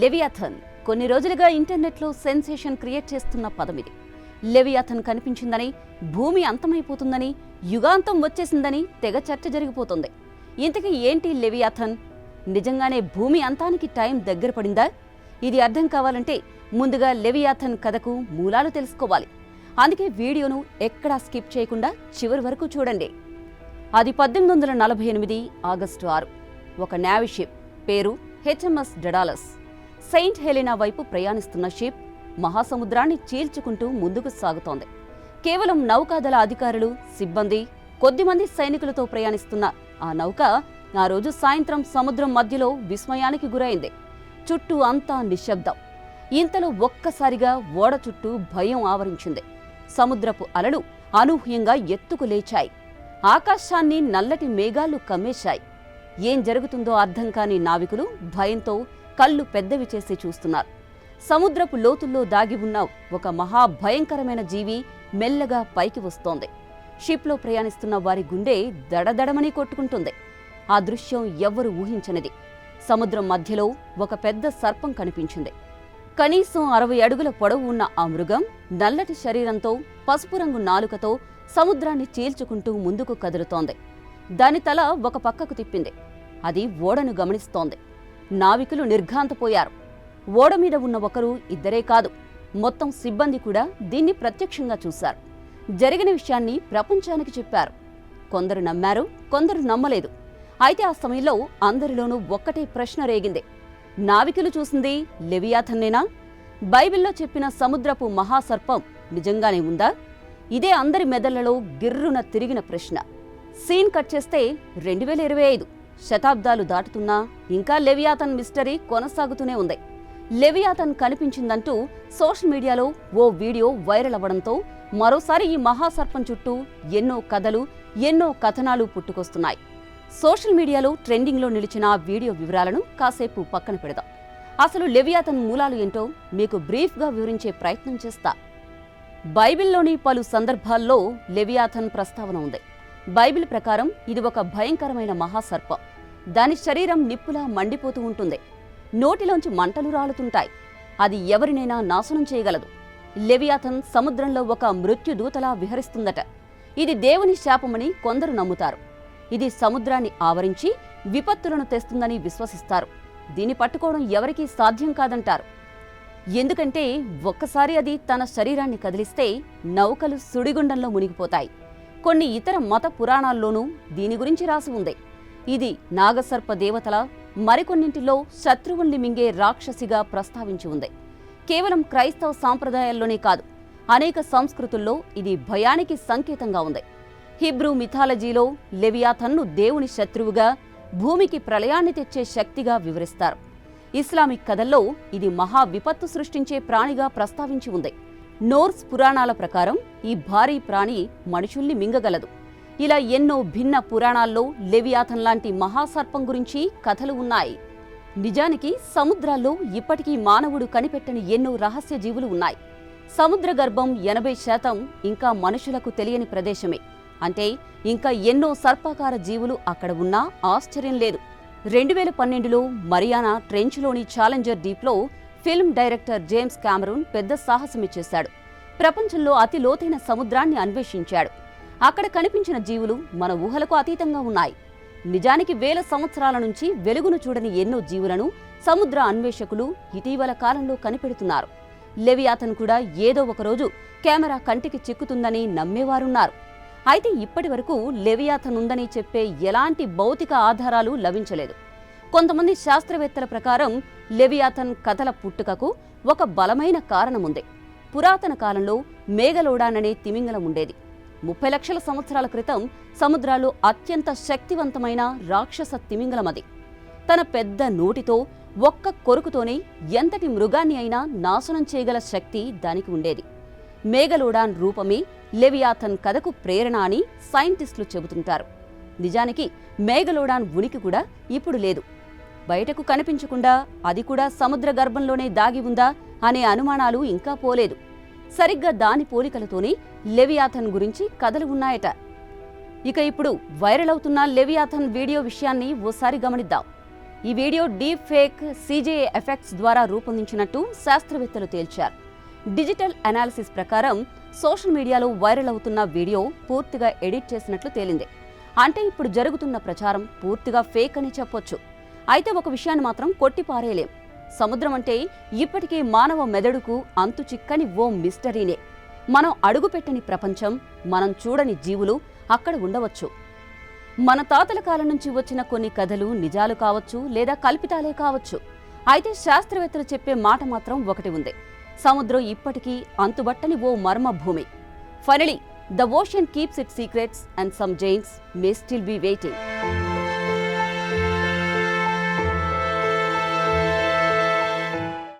Leviathan కొన్ని రోజులుగా ఇంటర్నెట్లో సెన్సేషన్ క్రియేట్ చేస్తున్న పదం ఇది. లెవియాథన్ కనిపించిందని, భూమి అంతమైపోతుందని, యుగాంతం వచ్చేసిందని తెగ చర్చ జరిగిపోతుంది. ఇంతకీ ఏంటి లెవియాథన్? నిజంగానే భూమి అంతానికి టైం దగ్గర పడిందా? ఇది అర్థం కావాలంటే ముందుగా లెవియాథన్ కథకు మూలాలు తెలుసుకోవాలి. అందుకే వీడియోను ఎక్కడా స్కిప్ చేయకుండా చివరి వరకు చూడండి. అది 1848 ఆగస్టు 6. ఒక నేవీ షిప్, పేరు HMS డెడాలస్, సెయింట్ హెలెనా వైపు ప్రయాణిస్తున్న షిప్ మహాసముద్రాన్ని చీల్చుకుంటూ ముందుకు సాగుతోంది. కేవలం నౌకాదళ అధికారులు, సిబ్బంది, కొద్దిమంది సైనికులతో ప్రయాణిస్తున్న ఆ నౌక ఆ రోజు సాయంత్రం సముద్రం మధ్యలో విస్మయానికి గురైంది. చుట్టూ అంతా నిశ్శబ్దం. ఇంతలో ఒక్కసారిగా ఓడ చుట్టూ భయం ఆవరించింది. సముద్రపు అలలు అనూహ్యంగా ఎత్తుకు లేచాయి. ఆకాశాన్ని నల్లటి మేఘాలు కమ్మేశాయి. ఏం జరుగుతుందో అర్థం కాని నావికులు భయంతో కళ్ళు పెద్దవి చేసి చూస్తున్నారు. సముద్రపు లోతుల్లో దాగి ఉన్న ఒక మహాభయంకరమైన జీవి మెల్లగా పైకి వస్తోంది. షిప్లో ప్రయాణిస్తున్న వారి గుండె దడదడమని కొట్టుకుంటుంది. ఆ దృశ్యం ఎవ్వరూ ఊహించనిది. సముద్రం మధ్యలో ఒక పెద్ద సర్పం కనిపించింది. కనీసం 60 అడుగుల పొడవు ఉన్న ఆ మృగం నల్లటి శరీరంతో, పసుపు రంగు నాలుకతో సముద్రాన్ని చీల్చుకుంటూ ముందుకు కదులుతోంది. దాని తల ఒక పక్కకు తిప్పింది. అది ఓడను గమనిస్తోంది. నావికులు నిర్ఘాంతపోయారు. ఓడ మీద ఉన్న ఒకరు, ఇద్దరే కాదు, మొత్తం సిబ్బంది కూడా దీన్ని ప్రత్యక్షంగా చూశారు. జరిగిన విషయాన్ని ప్రపంచానికి చెప్పారు. కొందరు నమ్మారు, కొందరు నమ్మలేదు. అయితే ఆ సమయంలో అందరిలోనూ ఒక్కటే ప్రశ్న రేగింది. నావికులు చూసింది లెవియాథన్నేనా? బైబిల్లో చెప్పిన సముద్రపు మహాసర్పం నిజంగానే ఉందా? ఇదే అందరి మెదళ్లలో గిర్రున తిరిగిన ప్రశ్న. సీన్ కట్ చేస్తే 2025. శతాబ్దాలు దాటుతున్నా ఇంకా లెవియాథన్ మిస్టరీ కొనసాగుతూనే ఉంది. లెవియాథన్ కనిపించిందంటూ సోషల్ మీడియాలో ఓ వీడియో వైరల్ అవ్వడంతో మరోసారి ఈ మహాసర్పం చుట్టూ ఎన్నో కథలు, ఎన్నో కథనాలు పుట్టుకొస్తున్నాయి. సోషల్ మీడియాలో ట్రెండింగ్లో నిలిచిన ఆ వీడియో వివరాలను కాసేపు పక్కన పెడదాం. అసలు లెవియాథన్ మూలాలు ఏంటో మీకు బ్రీఫ్గా వివరించే ప్రయత్నం చేస్తా. బైబిల్లోని పలు సందర్భాల్లో లెవియాథన్ ప్రస్తావన ఉంది. బైబిల్ ప్రకారం ఇది ఒక భయంకరమైన మహాసర్పం. దాని శరీరం నిప్పులా మండిపోతూ ఉంటుంది. నోటిలోంచి మంటలు రాలుతుంటాయి. అది ఎవరినైనా నాశనం చేయగలదు. లెవియాథన్ సముద్రంలో ఒక మృత్యుదూతలా విహరిస్తుందట. ఇది దేవుని శాపమని కొందరు నమ్ముతారు. ఇది సముద్రాన్ని ఆవరించి విపత్తులను తెస్తుందని విశ్వసిస్తారు. దీన్ని పట్టుకోవడం ఎవరికీ సాధ్యం కాదంటారు. ఎందుకంటే ఒక్కసారి అది తన శరీరాన్ని కదిలిస్తే నౌకలు సుడిగుండంలో మునిగిపోతాయి. కొన్ని ఇతర మత పురాణాల్లోనూ దీని గురించి రాసి ఉంది. ఇది నాగసర్ప దేవతల, మరికొన్నింటిలో శత్రువుల్ని మింగే రాక్షసిగా ప్రస్తావించి ఉంది. కేవలం క్రైస్తవ సాంప్రదాయాల్లోనే కాదు, అనేక సంస్కృతుల్లో ఇది భయానికి సంకేతంగా ఉంది. హిబ్రూ మిథాలజీలో లెవియాథన్ను దేవుని శత్రువుగా, భూమికి ప్రళయాన్ని తెచ్చే శక్తిగా వివరిస్తారు. ఇస్లామిక్ కథల్లో ఇది మహా విపత్తు సృష్టించే ప్రాణిగా ప్రస్తావించి ఉంది. నోర్స్ పురాణాల ప్రకారం ఈ భారీ ప్రాణి మనుషుల్ని మింగగలదు. ఇలా ఎన్నో భిన్న పురాణాల్లో లెవియాథన్ లాంటి మహాసర్పం గురించి కథలు ఉన్నాయి. నిజానికి సముద్రాల్లో ఇప్పటికీ మానవుడు కనిపెట్టని ఎన్నో రహస్య జీవులు ఉన్నాయి. సముద్ర గర్భం 80% ఇంకా మనుషులకు తెలియని ప్రదేశమే. అంటే ఇంకా ఎన్నో సర్పాకార జీవులు అక్కడ ఉన్నా ఆశ్చర్యం లేదు. 2012లో మరియానా ట్రెంచ్లోని ఛాలెంజర్ డీప్లో ఫిల్మ్ డైరెక్టర్ జేమ్స్ కామెరూన్ పెద్ద సాహసమే చేశాడు. ప్రపంచంలో అతి లోతైన సముద్రాన్ని అన్వేషించాడు. అక్కడ కనిపించిన జీవులు మన ఊహలకు అతీతంగా ఉన్నాయి. నిజానికి వేల సంవత్సరాల నుంచి వెలుగును చూడని ఎన్నో జీవులను సముద్ర అన్వేషకులు ఇటీవల కాలంలో కనిపెడుతున్నారు. లెవియాథన్ కూడా ఏదో ఒకరోజు కెమెరా కంటికి చిక్కుతుందని నమ్మేవారున్నారు. అయితే ఇప్పటి వరకు లెవియాథన్ ఉందని చెప్పే ఎలాంటి భౌతిక ఆధారాలు లభించలేదు. కొంతమంది శాస్త్రవేత్తల ప్రకారం లెవియాథన్ కథల పుట్టుకకు ఒక బలమైన కారణముంది. పురాతన కాలంలో మేగలోడాన్ అనే తిమింగలం ఉండేది. 30 లక్షల సంవత్సరాల క్రితం సముద్రాల్లో అత్యంత శక్తివంతమైన రాక్షస తిమింగలం అది. తన పెద్ద నోటితో, ఒక్క కొరుకుతోనే ఎంతటి మృగాన్ని అయినా నాశనం చేయగల శక్తి దానికి ఉండేది. మేగలోడాన్ రూపమే లెవియాథన్ కథకు ప్రేరణ అని సైంటిస్టులు చెబుతుంటారు. నిజానికి మేగలోడాన్ ఉనికి కూడా ఇప్పుడు లేదు. బయటకు కనిపించకుండా అది కూడా సముద్ర గర్భంలోనే దాగి ఉందా అనే అనుమానాలు ఇంకా పోలేదు. సరిగ్గా దాని పోలికలతోనే లెవియాథన్ గురించి కథలు ఉన్నాయట. ఇక ఇప్పుడు వైరల్ అవుతున్న లెవియాథన్ వీడియో విషయాన్ని ఓసారి గమనిద్దాం. ఈ video deep fake CGI effects ద్వారా రూపొందించినట్టు శాస్త్రవేత్తలు తేల్చారు. డిజిటల్ అనాలిసిస్ ప్రకారం సోషల్ మీడియాలో వైరల్ అవుతున్న వీడియో పూర్తిగా ఎడిట్ చేసినట్లు తేలింది. అంటే ఇప్పుడు జరుగుతున్న ప్రచారం పూర్తిగా ఫేక్ అని చెప్పొచ్చు. అయితే ఒక విషయాన్ని మాత్రం కొట్టిపారేయలేం. సముద్రం అంటే ఇప్పటికీ మానవ మెదడుకు అంతు చిక్కని ఓ మిస్టరీనే. మనం అడుగుపెట్టని ప్రపంచం, మనం చూడని జీవులు అక్కడ ఉండవచ్చు. మన తాతల కాలం నుంచి వచ్చిన కొన్ని కథలు నిజాలు కావచ్చు, లేదా కల్పితాలే కావచ్చు. అయితే శాస్త్రవేత్తలు చెప్పే మాట మాత్రం ఒకటి ఉంది: సముద్రం ఇప్పటికీ అంతుబట్టని ఓ మర్మ భూమి. Finally the ocean keeps it's secrets and some Giants May still be waiting.